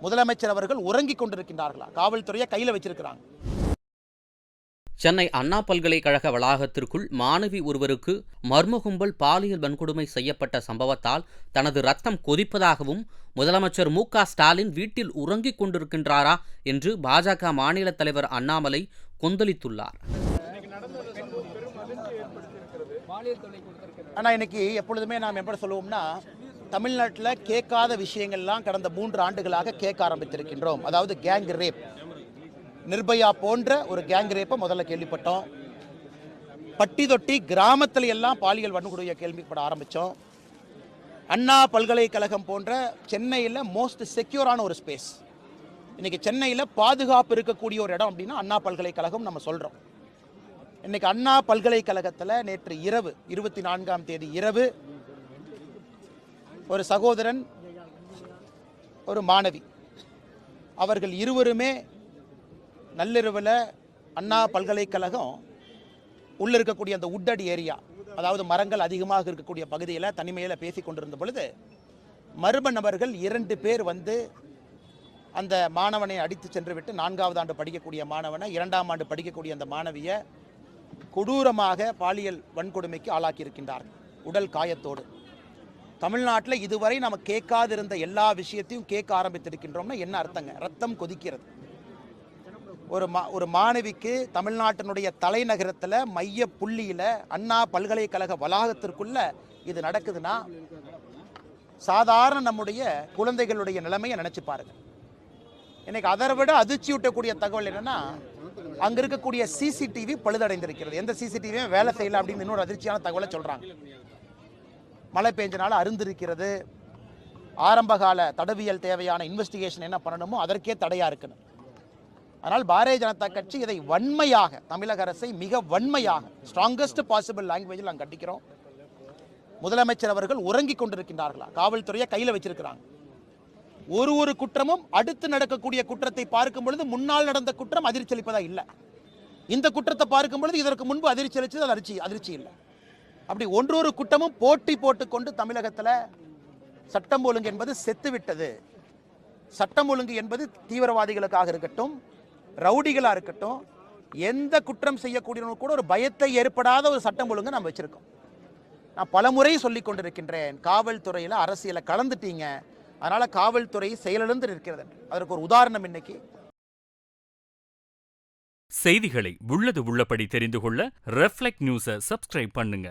முதலமைச்சர் அவர்கள் உறங்கிக் கொண்டிருக்கின்றார்களா? காவல்துறையை கையில் வச்சிருக்கிறாங்க. சென்னை அண்ணா பல்கலைக்கழக வளாகத்திற்குள் மாணவி ஒருவருக்கு மர்ம கும்பல் பாலியல் வன்கொடுமை செய்யப்பட்ட சம்பவத்தால் தனது ரத்தம் கொதிப்பதாகவும் முதலமைச்சர் மு.க.ஸ்டாலின் வீட்டில் உறங்கிக் கொண்டிருக்கின்றாரா என்று பாஜக மாநில தலைவர் அண்ணாமலை கொந்தளித்துள்ளார். ஆனால் இன்னைக்கு எப்பொழுதுமே நாம் எப்படி சொல்லுவோம்னா, தமிழ்நாட்டில் கேட்காத விஷயங்கள்லாம் கடந்த 3 ஆண்டுகளாக கேட்க ஆரம்பித்திருக்கின்றோம். அதாவது கேங் ரேப், நிர்பயா போன்ற ஒரு கேங் ரேப்பை முதல்ல கேள்விப்பட்டோம். பட்டி தொட்டி கிராமத்தில் எல்லாம் பாலியல் வன்கொடுமையை கேள்விப்பட ஆரம்பித்தோம். அண்ணா பல்கலைக்கழகம் போன்ற சென்னையில் மோஸ்ட் செக்யூரான ஒரு ஸ்பேஸ், இன்றைக்கி சென்னையில் பாதுகாப்பு இருக்கக்கூடிய ஒரு இடம் அப்படின்னா அண்ணா பல்கலைக்கழகம் நம்ம சொல்கிறோம். இன்றைக்கி அண்ணா பல்கலைக்கழகத்தில் நேற்று இரவு 24ஆம் தேதி இரவு ஒரு சகோதரன், ஒரு மாணவி, அவர்கள் இருவருமே நள்ளிரவில் அண்ணா பல்கலைக்கழகம் உள்ளே இருக்கக்கூடிய அந்த உட்டடி ஏரியா, அதாவது மரங்கள் அதிகமாக இருக்கக்கூடிய பகுதியில் தனிமையில் பேசி கொண்டிருந்த பொழுது மர்ம நபர்கள் 2 பேர் வந்து அந்த மாணவனை அடித்து சென்று விட்டு 4வது ஆண்டு படிக்கக்கூடிய மாணவனை, 2ஆம் ஆண்டு படிக்கக்கூடிய அந்த மாணவியை கொடூரமாக பாலியல் வன்கொடுமைக்கு ஆளாக்கியிருக்கின்றார்கள், உடல் காயத்தோடு. தமிழ்நாட்டில் இதுவரை நம்ம கேட்காதிருந்த எல்லா விஷயத்தையும் கேட்க ஆரம்பித்திருக்கின்றோம்னா என்ன அர்த்தங்க? ரத்தம் கொதிக்கிறது. ஒரு மாணவிக்கு தமிழ்நாட்டினுடைய தலைநகரத்தில் மைய புள்ளியில் அண்ணா பல்கலைக்கழக வளாகத்திற்குள்ள இது நடக்குதுன்னா சாதாரண நம்முடைய குழந்தைகளுடைய நிலைமையை நினைச்சு பாருங்க. இன்னைக்கு அதை விட அதிர்ச்சியூட்டக்கூடிய தகவல் என்னன்னா, அங்க இருக்கக்கூடிய சிசிடிவி பழுதடைந்திருக்கிறது. எந்த சிசிடிவியும் வேலை செய்யல அப்படின்னு இன்னொரு அதிர்ச்சியான தகவலை சொல்றாங்க. மழை பெஞ்சனால அருந்திருக்கிறது. ஆரம்பகால தடவியல் தேவையான இன்வெஸ்டிகேஷன் என்ன பண்ணணுமோ அதற்கே தடையா இருக்கணும். ஆனால் பாரதிய ஜனதா கட்சி இதை வன்மையாக, தமிழக அரசை மிக வன்மையாக, ஸ்ட்ராங்கஸ்ட் பாசிபிள் லாங்குவேஜில் நாங்கள் கண்டிக்கிறோம். முதலமைச்சர் அவர்கள் உறங்கிக் கொண்டிருக்கின்றார்களா? காவல்துறையை கையில் வச்சிருக்கிறாங்க. ஒரு குற்றமும் அடுத்து நடக்கக்கூடிய குற்றத்தை பார்க்கும் பொழுது முன்னால் நடந்த குற்றம் அதிர்ச்சி அளிப்பதா இல்லை. இந்த குற்றத்தை பார்க்கும் பொழுது இதற்கு முன்பு அதிர்ச்சி அளிச்சது அதிர்ச்சி இல்லை. அப்படி ஒன்றொரு குற்றமும் போட்டி போட்டுக்கொண்டு தமிழகத்தில் சட்டம் ஒழுங்கு என்பது செத்துவிட்டது. சட்டம் ஒழுங்கு என்பது தீவிரவாதிகளுக்காக இருக்கட்டும், ரவுடிகளாக இருக்கட்டும், எந்த குற்றம் செய்யக்கூடியவங்க கூட ஒரு பயத்தை ஏற்படாத ஒரு சட்டம் ஒழுங்கு நம்ம வச்சிருக்கோம். நான் பலமுறை சொல்லிக் கொண்டிருக்கின்றேன், காவல்துறையில் அரசியலை கலந்துட்டீங்க, அதனால காவல்துறை செயலிழந்து இருக்கிறது. அதற்கு ஒரு உதாரணம் இன்னைக்கு. செய்திகளை உள்ளது உள்ளபடி தெரிந்து கொள்ள ரெஃப்ளெக்ட் நியூஸை சப்ஸ்கிரைப் பண்ணுங்க.